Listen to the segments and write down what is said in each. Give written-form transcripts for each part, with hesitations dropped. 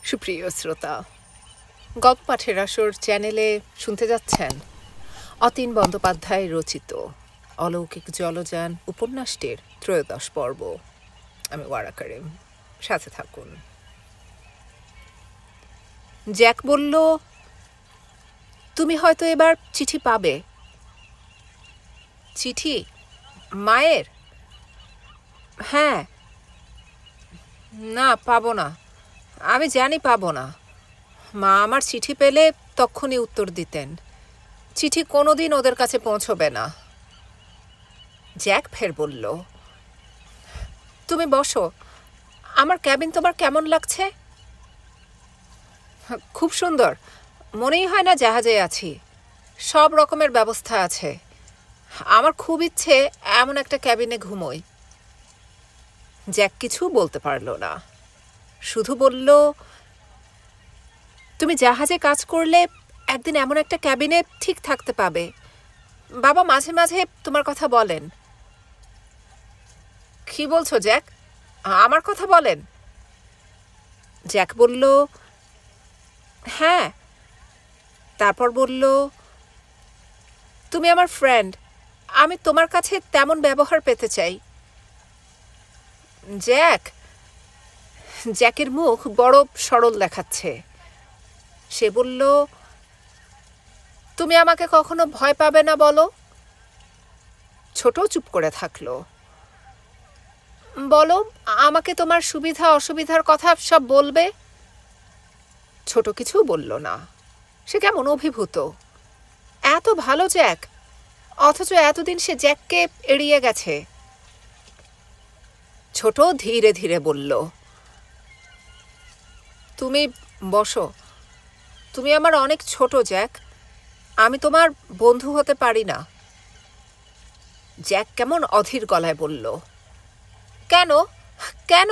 সুপ্রিয় শ্রোতা, গল্প পাঠের আসর চ্যানেলে শুনতে যাচ্ছেন অতীন বন্দ্যোপাধ্যায় রচিত অলৌকিক জলযান উপন্যাসটির 13 পর্ব। আমি ওয়ারা করিম, সাথে থাকুন। জ্যাক বলল, তুমি হয়তো এবার চিঠি পাবে। চিঠি? মায়ের? হ্যাঁ। না, পাবো না। আমি জানি পাবো না। মা আমার চিঠি পেলে তক্ষুনি উত্তর দিতেন। চিঠি কোনোদিন ওদের কাছে পৌঁছবে না। জ্যাক ফের বলল, তুমি বসো। আমার ক্যাবিন তোমার কেমন লাগছে? খুব সুন্দর। মনেই হয় না জাহাজে আছি। সব রকমের ব্যবস্থা আছে। আমার খুব ইচ্ছে এমন একটা ক্যাবিনে ঘুমোই। জ্যাক কিছু বলতে পারল না, শুধু বলল, তুমি জাহাজে কাজ করলে একদিন এমন একটা ক্যাবিনে ঠিক থাকতে পাবে। বাবা মাঝে মাঝে তোমার কথা বলেন। কি বলছো জ্যাক? আমার কথা বলেন? জ্যাক বলল, হ্যাঁ। তারপর বলল, তুমি আমার ফ্রেন্ড। আমি তোমার কাছে তেমন ব্যবহার পেতে চাই। জ্যাকের মুখ বড় সরল দেখাচ্ছে। সে বলল, তুমি আমাকে কখনো ভয় পাবে না বলো? ছোট চুপ করে থাকলো। বলো, আমাকে তোমার সুবিধা অসুবিধার কথা সব বলবে। ছোট কিছু বলল না। সে কেমন অভিভূত। এত ভালো জ্যাক, অথচ এতদিন সে জ্যাককে এড়িয়ে গেছে। ছোট ধীরে ধীরে বলল, তুমি বসো। তুমি আমার অনেক ছোট জ্যাক। আমি তোমার বন্ধু হতে পারি না। জ্যাক কেমন অধীর গলায় বলল, কেন কেন?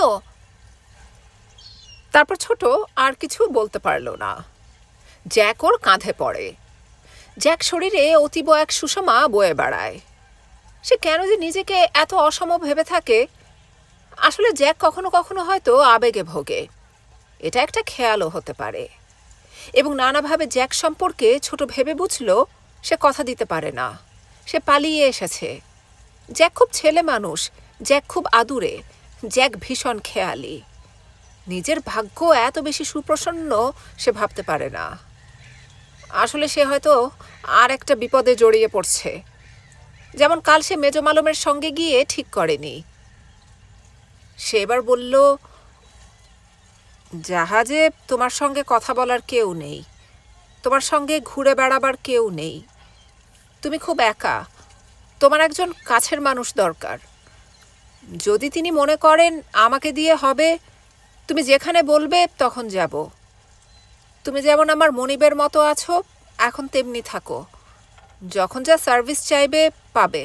তারপর ছোট আর কিছু বলতে পারল না। জ্যাক ওর কাঁধে পড়ে। জ্যাক শরীরে অতীব এক সুষমা বয়ে বেড়ায়। সে কেন যে নিজেকে এত অসম ভেবে থাকে। আসলে জ্যাক কখনো কখনো হয়তো আবেগে ভোগে, এটা একটা খেয়ালও হতে পারে। এবং নানাভাবে জ্যাক সম্পর্কে ছোট ভেবে বুঝল সে কথা দিতে পারে না। সে পালিয়ে এসেছে। জ্যাক খুব ছেলে মানুষ, জ্যাক খুব আদুরে, জ্যাক ভীষণ খেয়ালি। নিজের ভাগ্য এত বেশি সুপ্রসন্ন সে ভাবতে পারে না। আসলে সে হয়তো আর একটা বিপদে জড়িয়ে পড়ছে, যেমন কাল সে মেজ মালমের সঙ্গে গিয়ে ঠিক করেনি। সে এবার বলল, জাহাজে তোমার সঙ্গে কথা বলার কেউ নেই, তোমার সঙ্গে ঘুরে বেড়াবার কেউ নেই। তুমি খুব একা। তোমার একজন কাছের মানুষ দরকার। যদি তিনি মনে করেন আমাকে দিয়ে হবে, তুমি যেখানে বলবে তখন যাব। তুমি যেমন আমার মনিবের মতো আছো, এখন তেমনি থাকো। যখন যা সার্ভিস চাইবে পাবে।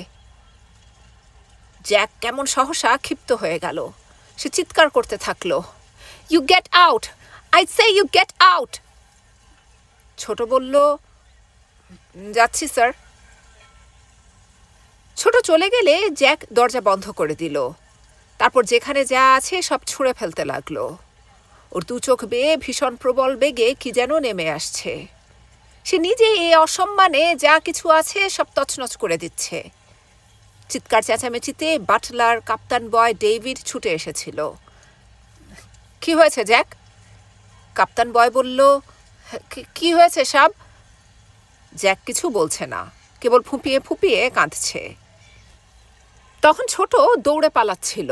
জ্যাক কেমন সহসা ক্ষিপ্ত হয়ে গেল। সে চিৎকার করতে থাকলো, you get out! I say you get out! ছোট বলল, যাচ্ছি স্যার। ছোট চলে গেলে জ্যাক দরজা বন্ধ করে দিল। তারপর যেখানে যা আছে সব ছুঁড়ে ফেলতে লাগলো। ওর দু চোখ বেয়ে ভীষণ প্রবল বেগে কি যেন নেমে আসছে। সে নিজে এই অসম্মানে যা কিছু আছে সব তছনছ করে দিচ্ছে। চিৎকার চেঁচামেচিতে বাটলার, কাপ্তান বয় ডেভিড ছুটে এসেছিল। কি হয়েছে জ্যাক? কাপ্তান বয় বলল, কি হয়েছে সাব? জ্যাক কিছু বলছে না, কেবল ফুঁপিয়ে ফুঁপিয়ে কাঁদছে। তখন ছোট দৌড়ে পালাচ্ছিল।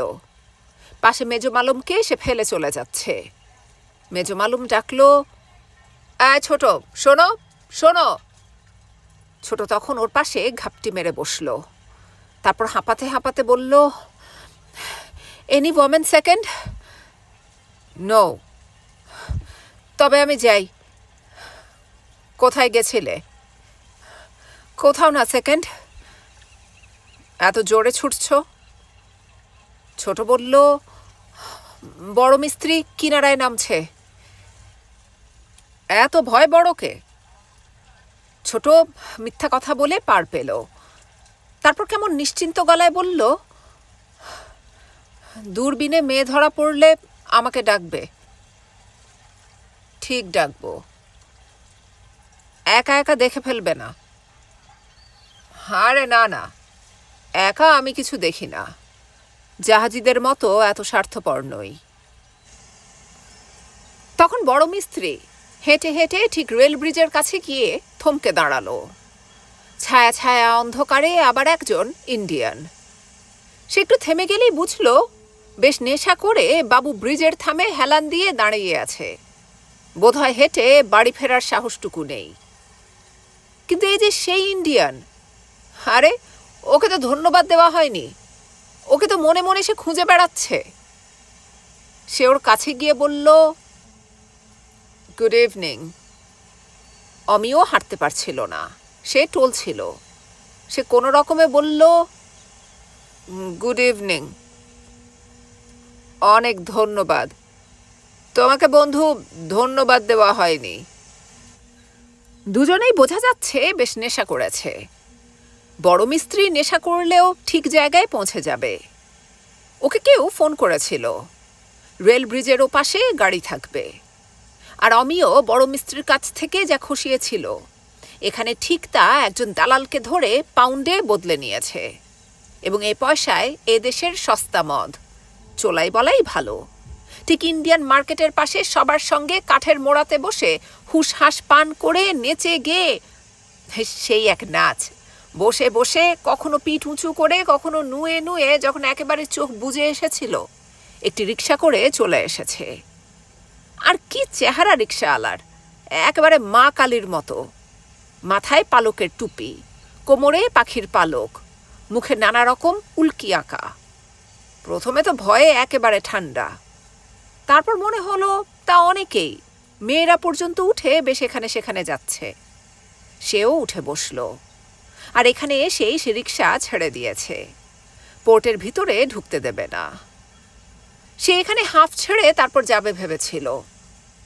পাশে মেজ মালুমকে সে ফেলে চলে যাচ্ছে। মেজ মালুম ডাকলো, ছোট, শোনো শোনো। ছোট তখন ওর পাশে ঘাপটি মেরে বসল। তারপর হাঁপাতে হাঁপাতে বলল, এনি ওয়ামেন সেকেন্ড? নো। তবে আমি যাই। কোথায় গেছিলে? কোথাও না সেকেন্ড। এত জোরে ছুটছ? ছোট বলল, বড় মিস্ত্রি কিনারায় নামছে। এত ভয় বড়কে? ছোট মিথ্যা কথা বলে পার পেল। তারপর কেমন নিশ্চিন্ত গলায় বলল, দূরবীনে মেয়ে ধরা পড়লে আমাকে ডাকবে। ঠিক ডাকবো। একা একা দেখে ফেলবে না। আরে না না, একা আমি কিছু দেখি না। জাহাজিদের মতো এত স্বার্থপর নই। তখন বড় মিস্ত্রি হেঁটে হেঁটে ঠিক রেল ব্রিজের কাছে গিয়ে থমকে দাঁড়ালো। ছায়া ছায়া অন্ধকারে আবার একজন ইন্ডিয়ান। সে একটু থেমে গেলেই বুঝলো বেশ নেশা করে বাবু ব্রিজের থামে হেলান দিয়ে দাঁড়িয়ে আছে। বোধহয় হেঁটে বাড়ি ফেরার সাহসটুকু নেই। কিন্তু এই যে সেই ইন্ডিয়ান, আরে ওকে তো ধন্যবাদ দেওয়া হয়নি, ওকে তো মনে মনে সে খুঁজে বেড়াচ্ছে। সে ওর কাছে গিয়ে বলল, গুড ইভিনিং। অমিও হাঁটতে পারছিল না, সে টলছিল। সে কোনো রকমে বলল, গুড ইভিনিং। অনেক ধন্যবাদ। তোমাকে বন্ধু ধন্যবাদ দেওয়া হয়নি। দুজনেই বোঝা যাচ্ছে বেশ নেশা করেছে। বড় মিস্ত্রি নেশা করলেও ঠিক জায়গায় পৌঁছে যাবে। ওকে কেউ ফোন করেছিল রেল ব্রিজের ওপাশে গাড়ি থাকবে। আর অমিও বড় মিস্ত্রির কাছ থেকে যা খসিয়েছিল, এখানে ঠিক তা একজন দালালকে ধরে পাউন্ডে বদলে নিয়েছে। এবং এই পয়সায় এ দেশের সস্তা মদ, চোলাই বলাই ভালো। ঠিক ইন্ডিয়ান মার্কেটের পাশে সবার সঙ্গে কাঠের মোড়াতে বসে হুঁশহাস পান করে নেচে গেয়ে, সেই এক নাচ। বসে বসে কখনো পিঠ উঁচু করে, কখনো নুয়ে নুয়ে, যখন একেবারে চোখ বুজে এসেছিল, একটি রিক্সা করে চলে এসেছে। আর কি চেহারা রিক্সাওয়ালার, একেবারে মা কালীর মতো। মাথায় পালকের টুপি, কোমরে পাখির পালক, মুখে নানা রকম উল্কি আঁকা। প্রথমে তো ভয়ে একেবারে ঠান্ডা, তারপর মনে হলো তা অনেকেই, মেয়েরা পর্যন্ত উঠে বেশ এখানে সেখানে যাচ্ছে। সেও উঠে বসল। আর এখানে এসেই সে রিক্সা ছেড়ে দিয়েছে, পোর্টের ভিতরে ঢুকতে দেবে না। সে এখানে হাঁফ ছেড়ে তারপর যাবে ভেবেছিল।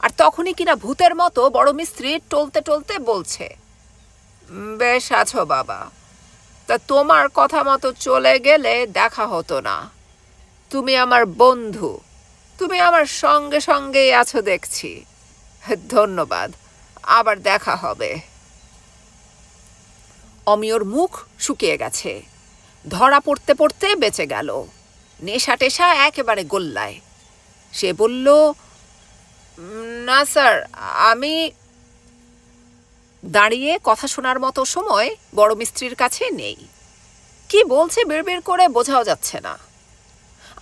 আর তখনই কিনা ভূতের মতো বড় মিস্ত্রি টলতে টলতে বলছে, বেশ আছো বাবা, তা তোমার কথা মতো চলে গেলে দেখা হতো না। তুমি আমার বন্ধু, তুমি আমার সঙ্গে সঙ্গেই আছো দেখছি। ধন্যবাদ, আবার দেখা হবে। অমিয়র মুখ শুকিয়ে গেছে, ধরা পড়তে পড়তে বেঁচে গেল। নেশা টেশা একেবারে গোল্লায়। সে বলল, না স্যার, আমি। দাঁড়িয়ে কথা শোনার মতো সময় বড় মিস্ত্রির কাছে নেই। কি বলছে বেড় করে বোঝাও যাচ্ছে না।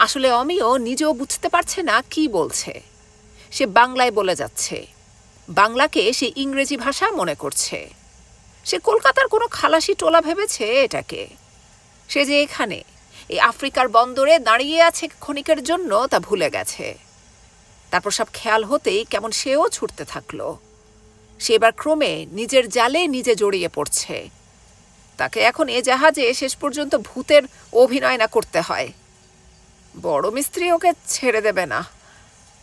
আসলে অমিও নিজেও বুঝতে পারছে না কি বলছে। সে বাংলায় বলে যাচ্ছে, বাংলাকে সে ইংরেজি ভাষা মনে করছে। সে কলকাতার কোনো খালাসি টোলা ভেবেছে এটাকে। সে যে এখানে এই আফ্রিকার বন্দরে দাঁড়িয়ে আছে ক্ষণিকের জন্য তা ভুলে গেছে। তারপর সব খেয়াল হতেই কেমন সেও ছুটতে থাকলো। সে এবার ক্রমে নিজের জালে নিজে জড়িয়ে পড়ছে। তাকে এখন এ জাহাজে শেষ পর্যন্ত ভূতের অভিনয় না করতে হয়। বড় মিস্ত্রি ওকে ছেড়ে দেবে না।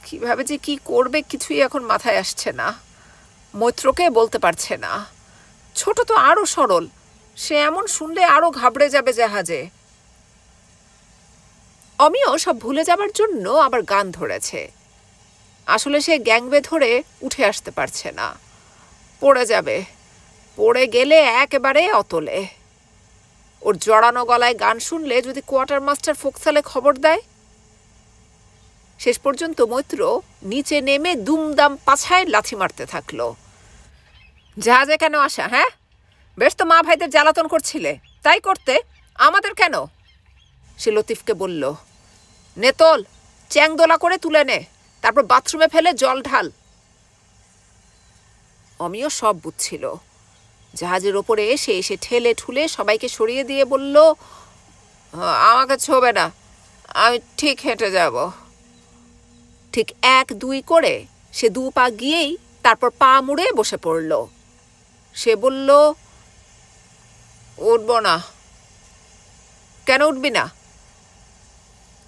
কিভাবে যে কি করবে কিছুই এখন মাথায় আসছে না। মৈত্রকে বলতে পারছে না। ছোট তো আরো সরল, সে এমন শুনলে আরো ঘাবড়ে যাবে জাহাজে। অমিও সব ভুলে যাবার জন্য আবার গান ধরেছে। আসলে সে গ্যাংবে ধরে উঠে আসতে পারছে না, পড়ে যাবে। পড়ে গেলে একেবারে অতলে। ওর জড়ানো গলায় গান শুনলে যদি কোয়ার্টার মাস্টার ফোকসালে খবর দেয়। শেষ পর্যন্ত মৈত্র নিচে নেমে দুমদাম পাছায় লাথি মারতে থাকলো। জাহাজে কেন আসা? হ্যাঁ, বেশ তো মা ভাইদের জ্বালাতন করছিলে, তাই করতে আমাদের কেন? সে লতিফকে বলল, নেতল চ্যাংদোলা করে তুলে নে, তারপর বাথরুমে ফেলে জল ঢাল। অমিও সব বুঝছিল। জাহাজের ওপরে এসে এসে ঠেলে ঠুলে সবাইকে সরিয়ে দিয়ে বলল, আমাকে ছোবে না, আমি ঠিক হেঁটে যাব। ঠিক 1-2 করে সে 2 পা গিয়েই তারপর পা মুড়ে বসে পড়ল। সে বলল, উঠব না। কেন উঠবি না?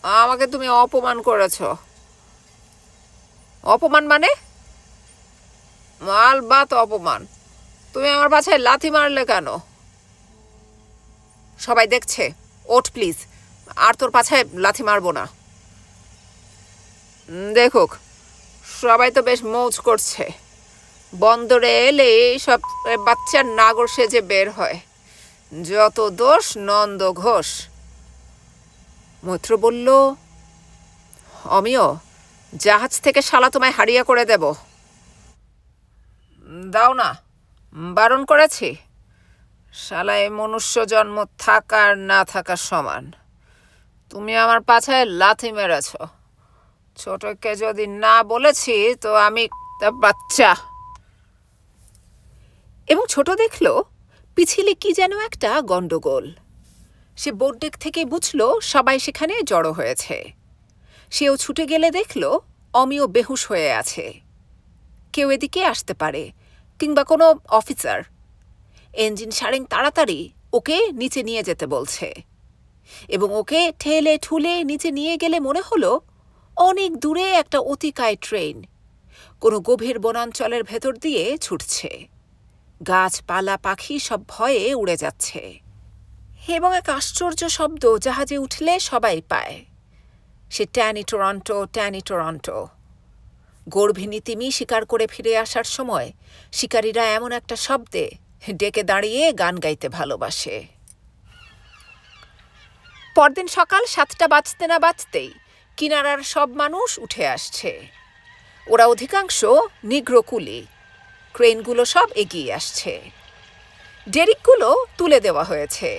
আমাকে তুমি অপমান করেছ। অপমান মানে? মাল বাত অপমান। তুমি আমার পাছায় লাথি মারলে কেন? সবাই দেখছে, ওঠ প্লিজ, আর তোর পাছায় লাথি মারবো না। দেখুক, সবাই তো বেশ মৌজ করছে। বন্দরে এলে সব বাচ্চার নাগর সেজে বের হয়। যত দোষ নন্দ ঘোষ। মৈত্র বলল, অমিয়, জাহাজ থেকে শালা তোমায় হারিয়ে করে দেব। দাও না, বারণ করেছি। শালায় মনুষ্য জন্ম থাকা আর না থাকার সমান। তুমি আমার পাছায় লাথি মেরেছ। ছোটকে যদি না বলেছি তো আমি বাচ্চা। এবং ছোট দেখল পিছিলে কি যেন একটা গন্ডগোল। সে বোর্ডডেক থেকে বুঝল সবাই সেখানে জড়ো হয়েছে। সেও ছুটে গেলে দেখল অমিয় বেহুশ হয়ে আছে। কেউ এদিকে আসতে পারে, কিংবা কোনো অফিসার। ইঞ্জিন সারেং তাড়াতাড়ি ওকে নিচে নিয়ে যেতে বলছে, এবং ওকে ঠেলে ঠুলে নিচে নিয়ে গেলে মনে হলো অনেক দূরে একটা অতিকায় ট্রেন কোনো গভীর বনাঞ্চলের ভেতর দিয়ে ছুটছে। গাছপালা পাখি সব ভয়ে উড়ে যাচ্ছে, এবং এক আশ্চর্য শব্দ জাহাজে উঠলে সবাই পায়। সে ট্যানি টরন্টো, ট্যানি টরন্টো। গর্ভিণী তিমি শিকার করে ফিরে আসার সময় শিকারীরা এমন একটা শব্দে ডেকে দাঁড়িয়ে গান গাইতে ভালোবাসে। পরদিন সকাল 7টা বাজতে না বাজতেই কিনারার সব মানুষ উঠে আসছে। ওরা অধিকাংশ নিগ্রো কুলি। ক্রেনগুলো সব এগিয়ে আসছে। ডেরিকগুলো তুলে দেওয়া হয়েছে।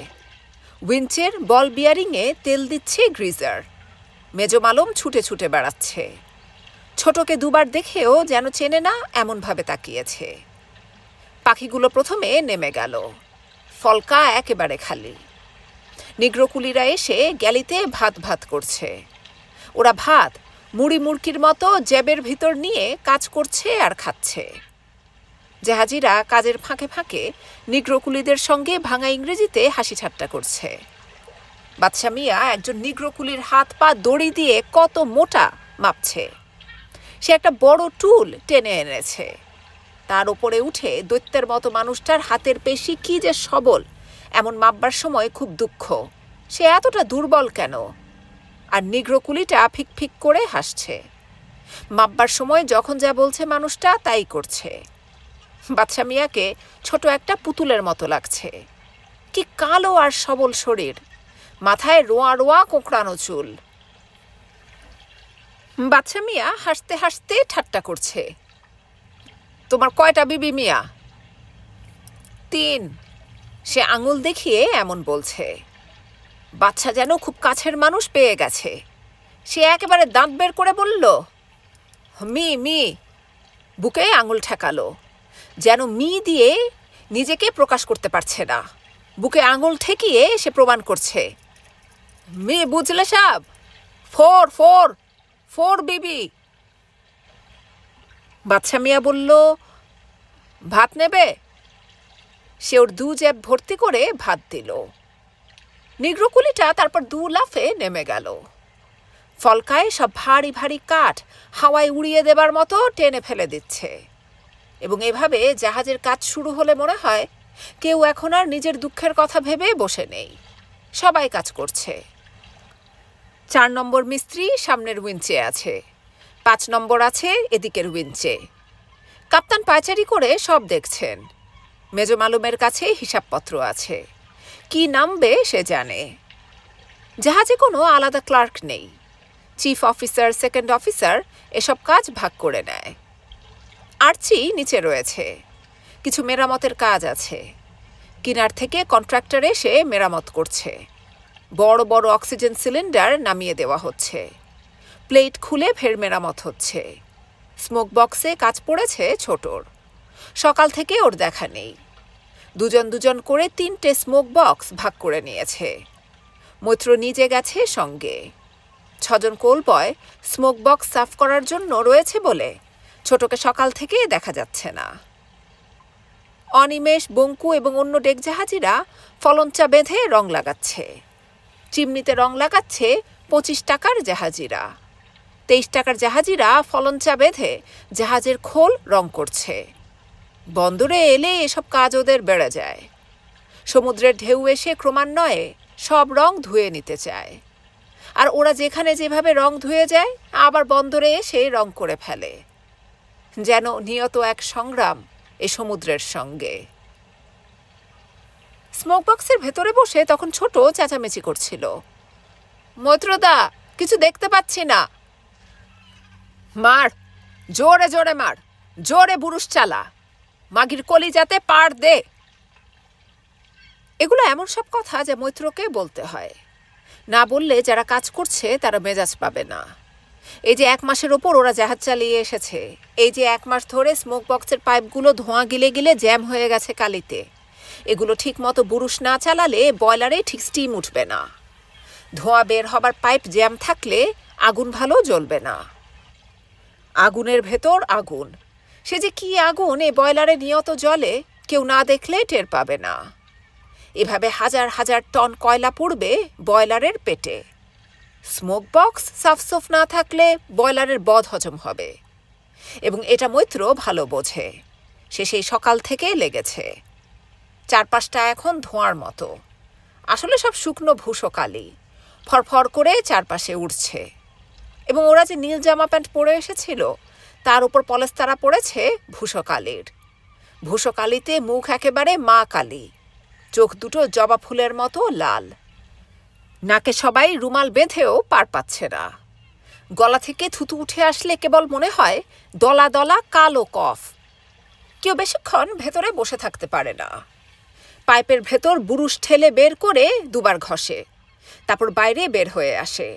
উইঞ্চের বল বিয়ারিংয়ে তেল দিচ্ছে গ্রিজার। মেজমালম ছুটে ছুটে বেড়াচ্ছে। ছোটকে দুবার দেখেও যেন চেনে না এমনভাবে তাকিয়েছে। পাখিগুলো প্রথমে নেমে গেল। ফলকা একেবারে খালি। নিগ্রকুলিরা এসে গ্যালিতে ভাত ভাত করছে। ওরা ভাত মুড়ি মুড়কির মতো জ্যাবের ভিতর নিয়ে কাজ করছে আর খাচ্ছে। জাহাজিরা কাজের ফাঁকে ফাঁকে নিগ্রকুলিদের সঙ্গে ভাঙা ইংরেজিতে হাসি ঠাট্টা করছে। বাদশা মিয়া একজন নিগ্রকুলির হাত পা দড়ি দিয়ে কত মোটা মাপছে। সে একটা বড় টুল টেনে এনেছে। তার উপরে উঠে দৈত্যের মতো মানুষটার হাতের পেশি কি যে সবল এমন মাপবার সময় খুব দুঃখ। সে এতটা দুর্বল কেন? আর নিগ্রকুলিটা ফিক ফিক করে হাসছে। মাপবার সময় যখন যা বলছে মানুষটা তাই করছে। বাদশা মিয়াকে ছোট একটা পুতুলের মতো লাগছে। কি কালো আর সবল শরীর, মাথায় রোয়া রোয়া কোঁকড়ানো চুল। বাদশা মিয়া হাসতে হাসতে ঠাট্টা করছে। তোমার কয়টা বিবি মিয়া? 3। সে আঙুল দেখিয়ে এমন বলছে। বাচ্চা যেন খুব কাছের মানুষ পেয়ে গেছে। সে একেবারে দাঁত বের করে বলল, মি মি। বুকে আঙুল ঠেকালো, যেন মি দিয়ে নিজেকে প্রকাশ করতে পারছে না। বুকে আঙুল ঠেকিয়ে সে প্রমাণ করছে, মি বুঝলে সাব, 4 বিবি। বাদশা মিয়া বলল, ভাত নেবে? সে ওর 2 জ্যাব ভর্তি করে ভাত দিল। নিগ্রকুলিটা তারপর 2 লাফে নেমে গেল। ফলকায় সব ভারী ভারী কাঠ হাওয়ায় উড়িয়ে দেবার মতো টেনে ফেলে দিচ্ছে। এবং এভাবে জাহাজের কাজ শুরু হলে মনে হয় কেউ এখন আর নিজের দুঃখের কথা ভেবে বসে নেই। সবাই কাজ করছে। 4 নম্বর মিস্ত্রি সামনের উইঞ্চে আছে, 5 নম্বর আছে এদিকের উইঞ্চে। কাপ্তান পায়চারি করে সব দেখছেন। মেজমালুমের কাছে হিসাবপত্র আছে। কি নামবে সে জানে। জাহাজে কোনো আলাদা ক্লার্ক নেই। চিফ অফিসার, সেকেন্ড অফিসার এসব কাজ ভাগ করে নেয়। আর্চি নিচে রয়েছে। কিছু মেরামতের কাজ আছে। কিনার থেকে কন্ট্রাক্টর এসে মেরামত করছে। বড় বড় অক্সিজেন সিলিন্ডার নামিয়ে দেওয়া হচ্ছে। প্লেট খুলে ফের মেরামত হচ্ছে। স্মোক বক্সে কাজ পড়েছে ছোটর। সকাল থেকে ওর দেখা নেই। দুজন দুজন করে 3টে স্মোক বক্স ভাগ করে নিয়েছে। মৈত্র নিজে গেছে সঙ্গে। 6 জন কোলবয় স্মোক বক্স সাফ করার জন্য রয়েছে বলে ছোটকে সকাল থেকে দেখা যাচ্ছে না। অনিমেষ, বঙ্কু এবং অন্য ডেক জাহাজিরা ফলঞ্চা বেঁধে রং লাগাচ্ছে। চিমনিতে রং লাগাচ্ছে 25 টাকার জাহাজিরা। 23 টাকার জাহাজিরা ফলঞ্চা বেঁধে জাহাজের খোল রং করছে। বন্দরে এলে এসব কাজ ওদের বেড়ে যায়। সমুদ্রের ঢেউ এসে ক্রমান্বয়ে সব রং ধুয়ে নিতে চায়। আর ওরা যেখানে যেভাবে রং ধুয়ে যায় আবার বন্দরে এসে রং করে ফেলে। যেন নিয়ত এক সংগ্রাম এ সমুদ্রের সঙ্গে। স্মোক বক্সের ভেতরে বসে তখন ছোট চেঁচামেচি করছিল, মৈত্রদা, কিছু দেখতে পাচ্ছি না। মার, জোরে জোরে মার, জোরে বুরুষ চালা, মাগির কলিজাতে পাড় দে। এগুলো এমন সব কথা যে মৈত্রকে বলতে হয়, না বললে যারা কাজ করছে তারা মেজাজ পাবে না। এই যে 1 মাসের ওপর ওরা জাহাজ চালিয়ে এসেছে, এই যে 1 মাস ধরে স্মোক বক্সের পাইপগুলো ধোঁয়া গিলে গিলে জ্যাম হয়ে গেছে কালিতে, এগুলো ঠিক মতো বুরুষ না চালালে বয়লারে ঠিক স্টিম উঠবে না। ধোঁয়া বের হবার পাইপ জ্যাম থাকলে আগুন ভালো জ্বলবে না। আগুনের ভেতর আগুন, সে যে কি আগুন এ বয়লারে নিয়ত জ্বলে কেউ না দেখলে টের পাবে না। এভাবে হাজার হাজার টন কয়লা পড়বে বয়লারের পেটে। স্মোক বক্স সাফসুফ না থাকলে বয়লারের বদ হজম হবে, এবং এটা মৈত্র ভালো বোঝে। সে সেই সকাল থেকে লেগেছে। চারপাশটা এখন ধোঁয়ার মতো, আসলে সব শুকনো ভূষকালি ফরফর করে চারপাশে উঠছে। এবং ওরা যে নীল জামা প্যান্ট পরে এসেছিল তার উপর পলেস্তারা পড়েছে ভূষকালির। ভূষকালিতে মুখ একেবারে মা কালী, চোখ দুটো জবা ফুলের মতো লাল। নাকে সবাই রুমাল বেঁধেও পার পাচ্ছে না। গলা থেকে থুতু উঠে আসলে কেবল মনে হয় দলা দলা কালো কফ। কেউ বেশিক্ষণ ভেতরে বসে থাকতে পারে না। পাইপের ভেতর বুরুষ ঠেলে বের করে দুবার ঘষে, তারপর বাইরে বের হয়ে আসে।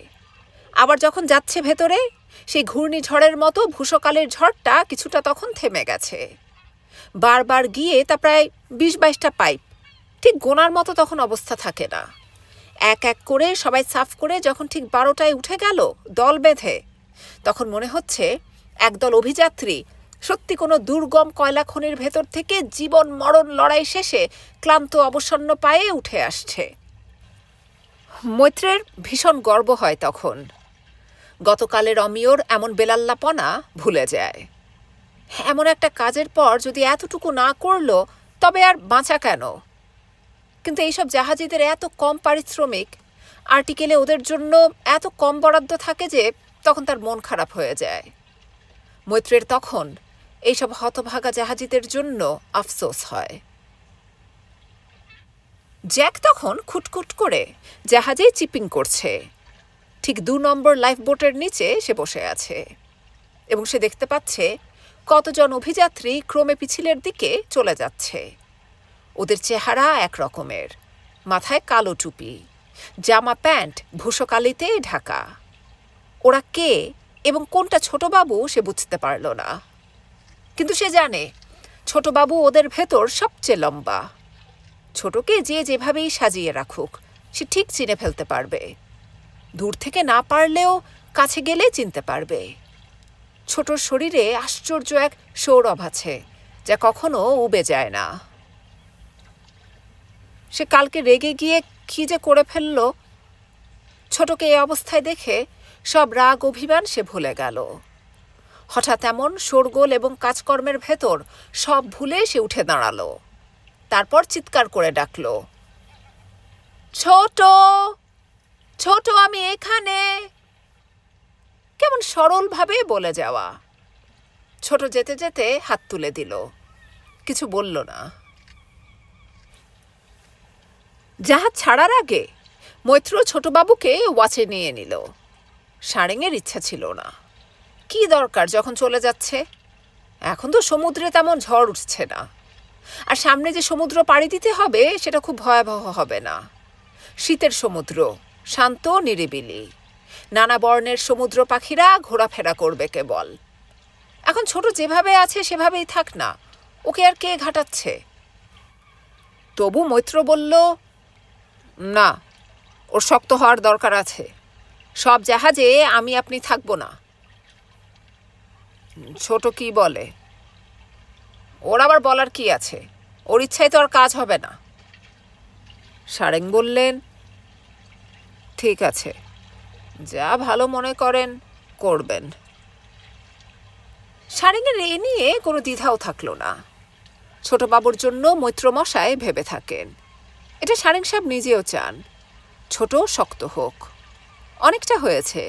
আবার যখন যাচ্ছে ভেতরে, সেই ঘূর্ণিঝড়ের মতো ভূষকালের ঝড়টা কিছুটা তখন থেমে গেছে। বারবার গিয়ে তা প্রায় 20-22টা পাইপ, ঠিক গোনার মতো তখন অবস্থা থাকে না। এক এক করে সবাই সাফ করে যখন ঠিক 12টায় উঠে গেল দল বেঁধে, তখন মনে হচ্ছে একদল অভিযাত্রী সত্যি কোনো দুর্গম কয়লা খনির ভেতর থেকে জীবন মরণ লড়াই শেষে ক্লান্ত অবসন্ন পায়ে উঠে আসছে। মৈত্রের ভীষণ গর্ব হয় তখন। গতকালের অমিয়র এমন বেলাল্লাপনা ভুলে যায়। এমন একটা কাজের পর যদি এতটুকু না করলো তবে আর বাঁচা কেন? কিন্তু এইসব জাহাজিদের এত কম পারিশ্রমিক, আর্টিকেলে ওদের জন্য এত কম বরাদ্দ থাকে যে তখন তার মন খারাপ হয়ে যায়। মৈত্রের তখন এইসব হতভাগা জাহাজিদের জন্য আফসোস হয়। জ্যাক তখন খুটখুট করে জাহাজে চিপিং করছে। ঠিক 2 নম্বর লাইফ বোটের নিচে সে বসে আছে, এবং সে দেখতে পাচ্ছে কতজন অভিযাত্রী ক্রমে পিছিলের দিকে চলে যাচ্ছে। ওদের চেহারা এক রকমের, মাথায় কালো টুপি, জামা প্যান্ট ভূষকালিতে ঢাকা। ওরা কে এবং কোনটা ছোটবাবু সে বুঝতে পারল না, কিন্তু সে জানে ছোটবাবু ওদের ভেতর সবচেয়ে লম্বা। ছোটকে যে যেভাবেই সাজিয়ে রাখুক সে ঠিক চিনে ফেলতে পারবে। দূর থেকে না পারলেও কাছে গেলে চিনতে পারবে। ছোটর শরীরে আশ্চর্য এক সৌরভ আছে যা কখনো উবে যায় না। সে কালকে রেগে গিয়ে কি যে করে ফেলল, ছোটকে এই অবস্থায় দেখে সব রাগ অভিমান সে ভুলে গেল। হঠাৎ এমন শোরগোল এবং কাজকর্মের ভেতর সব ভুলে সে উঠে দাঁড়ালো। তারপর চিৎকার করে ডাকল, ছোট, ছোট, আমি এখানে। কেমন সরলভাবে বলে যাওয়া। ছোট যেতে যেতে হাত তুলে দিল, কিছু বলল না। জাহাজ ছাড়ার আগে মৈত্র ছোটবাবুকে ওয়াচে নিয়ে নিল। সারেঙের ইচ্ছা ছিল না। কি দরকার যখন চলে যাচ্ছে? এখন তো সমুদ্রে তেমন ঝড় উঠছে না, আর সামনে যে সমুদ্র পাড়ি দিতে হবে সেটা খুব ভয়াবহ হবে না। শীতের সমুদ্র, শান্ত নিরিবিলি, নানা বর্ণের সমুদ্র পাখিরা ঘোরাফেরা করবে কেবল। এখন ছোট যেভাবে আছে সেভাবেই থাক না, ওকে আর কে ঘাটাচ্ছে? তবু মৈত্র বলল, না, ওর শক্ত হওয়ার দরকার আছে। সব জাহাজে আমি আপনি থাকবো না। ছোট কি বলে? ওর আবার বলার কি আছে? ওর ইচ্ছায় তো আর কাজ হবে না। সারেং বললেন, ঠিক আছে, যা ভালো মনে করেন করবেন। সারেঙের এ নিয়ে কোনো দ্বিধাও থাকলো না। ছোটবাবুর জন্য মৈত্রমশাই ভেবে থাকেন। এটা সারেং সাহেব নিজেও চান, ছোট শক্ত হোক। অনেকটা হয়েছে,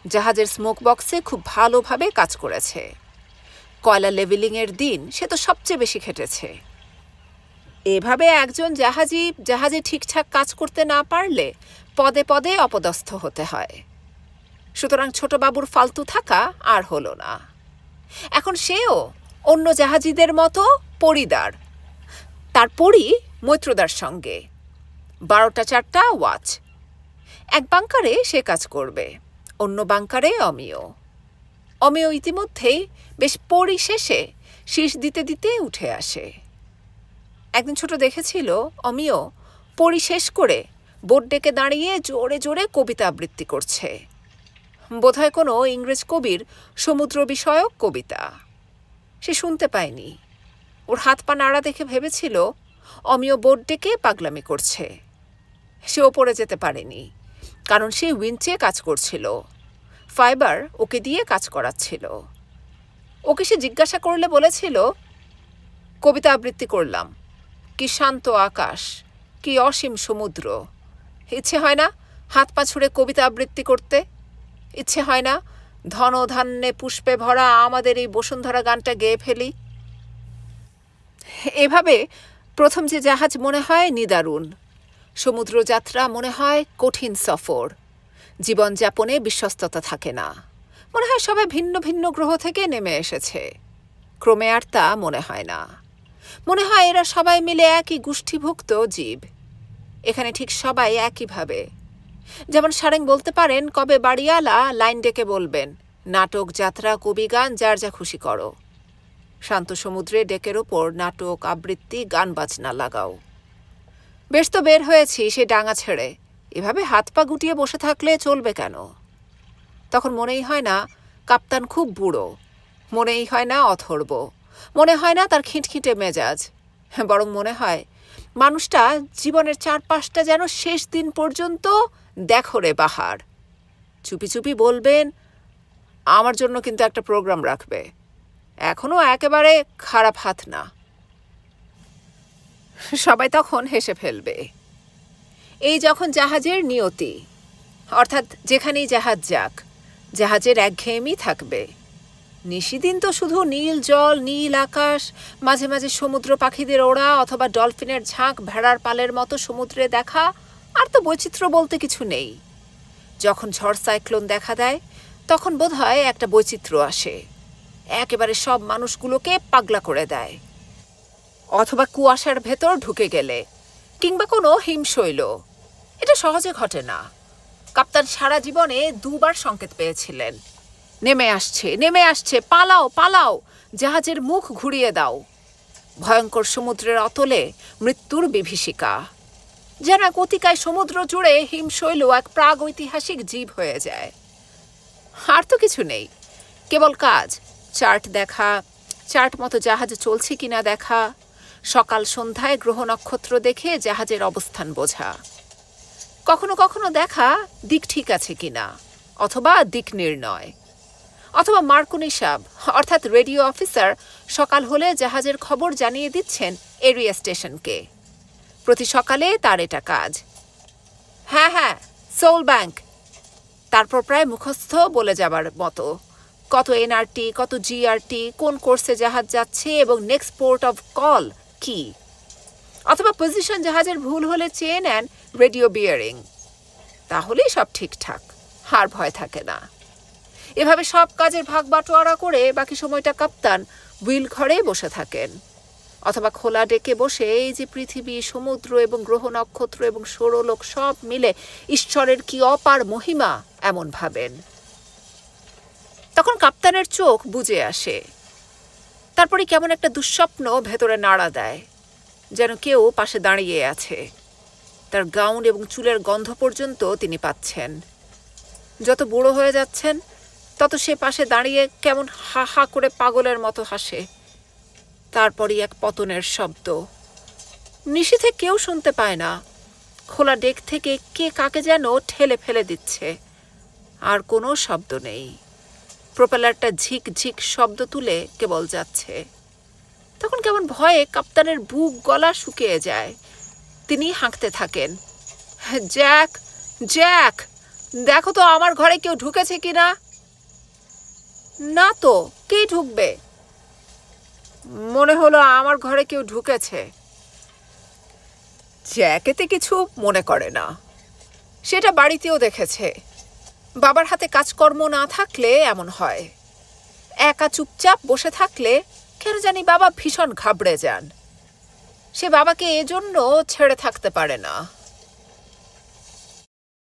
জাহাজের স্মোক বক্সে খুব ভালোভাবে কাজ করেছে। কয়লা লেভেলিংয়ের দিন সে তো সবচেয়ে বেশি খেটেছে। এভাবে একজন জাহাজে ঠিকঠাক কাজ করতে না পারলে পদে পদে অপদস্থ হতে হয়। সুতরাং ছোটবাবুর ফালতু থাকা আর হলো না। এখন সেও অন্য জাহাজিদের মতো পরিদার, তার পরি মৈত্রদার সঙ্গে 12টা 4টা ওয়াচ। এক বাংকারে সে কাজ করবে, অন্য বাংকারে অমিয় ইতিমধ্যেই বেশ পরিশেষে শীষ দিতে দিতে উঠে আসে। একদিন ছোট দেখেছিল অমিয় পরিশেষ করে বোট ডেকে দাঁড়িয়ে জোরে জোরে কবিতা আবৃত্তি করছে, বোধহয় কোনো ইংরেজ কবির সমুদ্র বিষয়ক কবিতা। সে শুনতে পায়নি। ওর হাত পা নাড়া দেখে ভেবেছিল অমিয় বোট ডেকে পাগলামি করছে। সে ওপরে যেতে পারেনি, কারণ সে উইঞ্চে কাজ করছিল। ফাইবার ওকে দিয়ে কাজ করাচ্ছিল। ওকে সে জিজ্ঞাসা করলে বলেছিল, কবিতা আবৃত্তি করলাম, কি শান্ত আকাশ, কি অসীম সমুদ্র। ইচ্ছে হয় না হাত পা ছুড়ে কবিতা আবৃত্তি করতে? ইচ্ছে হয় না ধন ধান্যে পুষ্পে ভরা আমাদের এই বসুন্ধরা গানটা গেয়ে ফেলি? এভাবে প্রথম যে জাহাজ মনে হয় নিদারুণ, সমুদ্রযাত্রা মনে হয় কঠিন সফর, জীবনযাপনে বিশ্বস্ততা থাকে না, মনে হয় সবাই ভিন্ন ভিন্ন গ্রহ থেকে নেমে এসেছে। ক্রমে আর তা মনে হয় না। মনে হয় এরা সবাই মিলে একই গোষ্ঠীভুক্ত জীব। এখানে ঠিক সবাই একইভাবে। যেমন সারেং বলতে পারেন, কবে বাড়িওয়ালা লাইন ডেকে বলবেন, নাটক, যাত্রা, কবি, গান যার যা খুশি করো। শান্ত সমুদ্রে ডেকের ওপর নাটক, আবৃত্তি, গান বাজনা লাগাও। বেশ তো বের হয়েছি সে ডাঙা ছেড়ে, এভাবে হাত পা গুটিয়ে বসে থাকলে চলবে কেন? তখন মনেই হয় না কাপ্তান খুব বুড়ো, মনেই হয় না অথর্ব, মনে হয় না তার খিটখিটে মেজাজ। বরং মনে হয় মানুষটা জীবনের 4-5টা যেন শেষ দিন পর্যন্ত দেখো রে বাহার। চুপি চুপি বলবেন, আমার জন্য কিন্তু একটা প্রোগ্রাম রাখবে, এখনো একেবারে খারাপ হাত না। সবাই তখন হেসে ফেলবে। এই যখন জাহাজের নিয়তি, অর্থাৎ যেখানেই জাহাজ যাক, জাহাজের একঘেয়েমি থাকবে। নিশিদিন তো শুধু নীল জল, নীল আকাশ, মাঝে মাঝে সমুদ্র পাখিদের ওড়া অথবা ডলফিনের ঝাঁক, ভেড়ার পালের মতো সমুদ্রে দেখা, আর তো বৈচিত্র্য বলতে কিছু নেই। যখন ঝড় সাইক্লোন দেখা দেয় তখন বোধহয় একটা বৈচিত্র্য আসে, একেবারে সব মানুষগুলোকে পাগলা করে দেয়। অথবা কুয়াশার ভেতর ঢুকে গেলে, কিংবা কোনো হিমশৈল। এটা সহজে ঘটে না। কাপ্তান সারা জীবনে 2বার সংকেত পেয়েছিলেন, নেমে আসছে, নেমে আসছে, পালাও পালাও, জাহাজের মুখ ঘুরিয়ে দাও। ভয়ঙ্কর সমুদ্রের অতলে মৃত্যুর বিভীষিকা। যেন এক অতিকায় সমুদ্র জুড়ে হিমশৈল এক প্রাগৈতিহাসিক জীব হয়ে যায়। আর তো কিছু নেই, কেবল কাজ, চার্ট দেখা, চার্ট মতো জাহাজ চলছে কিনা দেখা, সকাল সন্ধ্যায় গ্রহ নক্ষত্র দেখে জাহাজের অবস্থান বোঝা, কখনো কখনো দেখা দিক ঠিক আছে কিনা, অথবা দিক নির্ণয়, অথবা মার্কনি সাব অর্থাৎ রেডিও অফিসার সকাল হলে জাহাজের খবর জানিয়ে দিচ্ছেন এরিয়া স্টেশনকে। প্রতি সকালে তার এটা কাজ। হ্যাঁ হ্যাঁ, সোল ব্যাংক। তারপর প্রায় মুখস্থ বলে যাবার মতো কত এনআরটি, কত জিআরটি, কোন কোর্সে জাহাজ যাচ্ছে এবং নেক্সট পোর্ট অফ কল কি। অথবা পজিশন জাহাজের ভুল হলে চেয়ে নেন রেডিও বিয়ারিং, তাহলেই সব ঠিকঠাক, আর ভয় থাকে না। এভাবে সব কাজের ভাগ বাটোয়ারা করে বাকি সময়টা কাপ্তান হুইল ঘরে বসে থাকেন, অথবা খোলা ডেকে বসে এই যে পৃথিবী, সমুদ্র এবং গ্রহ নক্ষত্র এবং সৌরলোক সব মিলে ঈশ্বরের কি অপার মহিমা এমন ভাবেন। তখন কাপ্তানের চোখ বুজে আসে। তারপরে কেমন একটা দুঃস্বপ্ন ভেতরে নাড়া দেয়, যেন কেউ পাশে দাঁড়িয়ে আছে। তার গাউন এবং চুলের গন্ধ পর্যন্ত তিনি পাচ্ছেন। যত বুড়ো হয়ে যাচ্ছেন তত সে পাশে দাঁড়িয়ে কেমন হা হা করে পাগলের মতো হাসে। তারপরই এক পতনের শব্দ। নিশীথে কেউ শুনতে পায় না। খোলা ডেক থেকে কে কাকে যেন ঠেলে ফেলে দিচ্ছে। আর কোনো শব্দ নেই। প্রোপেলারটা ঝিক ঝিক শব্দ তুলে কেবল যাচ্ছে। তখন কেমন ভয়ে কাপ্তানের বুক গলা শুকিয়ে যায়। তিনি হাঁকতে থাকেন, জ্যাক জ্যাক, দেখো তো আমার ঘরে কেউ ঢুকেছে কিনা। না তো, কে ঢুকবে? মনে হলো আমার ঘরে কেউ ঢুকেছে। জ্যাক এতে কিছু মনে করে না, সেটা বাড়িতেও দেখেছে। বাবার হাতে কাজকর্ম না থাকলে এমন হয়। একা চুপচাপ বসে থাকলে কেন জানি বাবা ভীষণ ঘাবড়ে যান। সে বাবাকে এজন্য ছেড়ে থাকতে পারে না।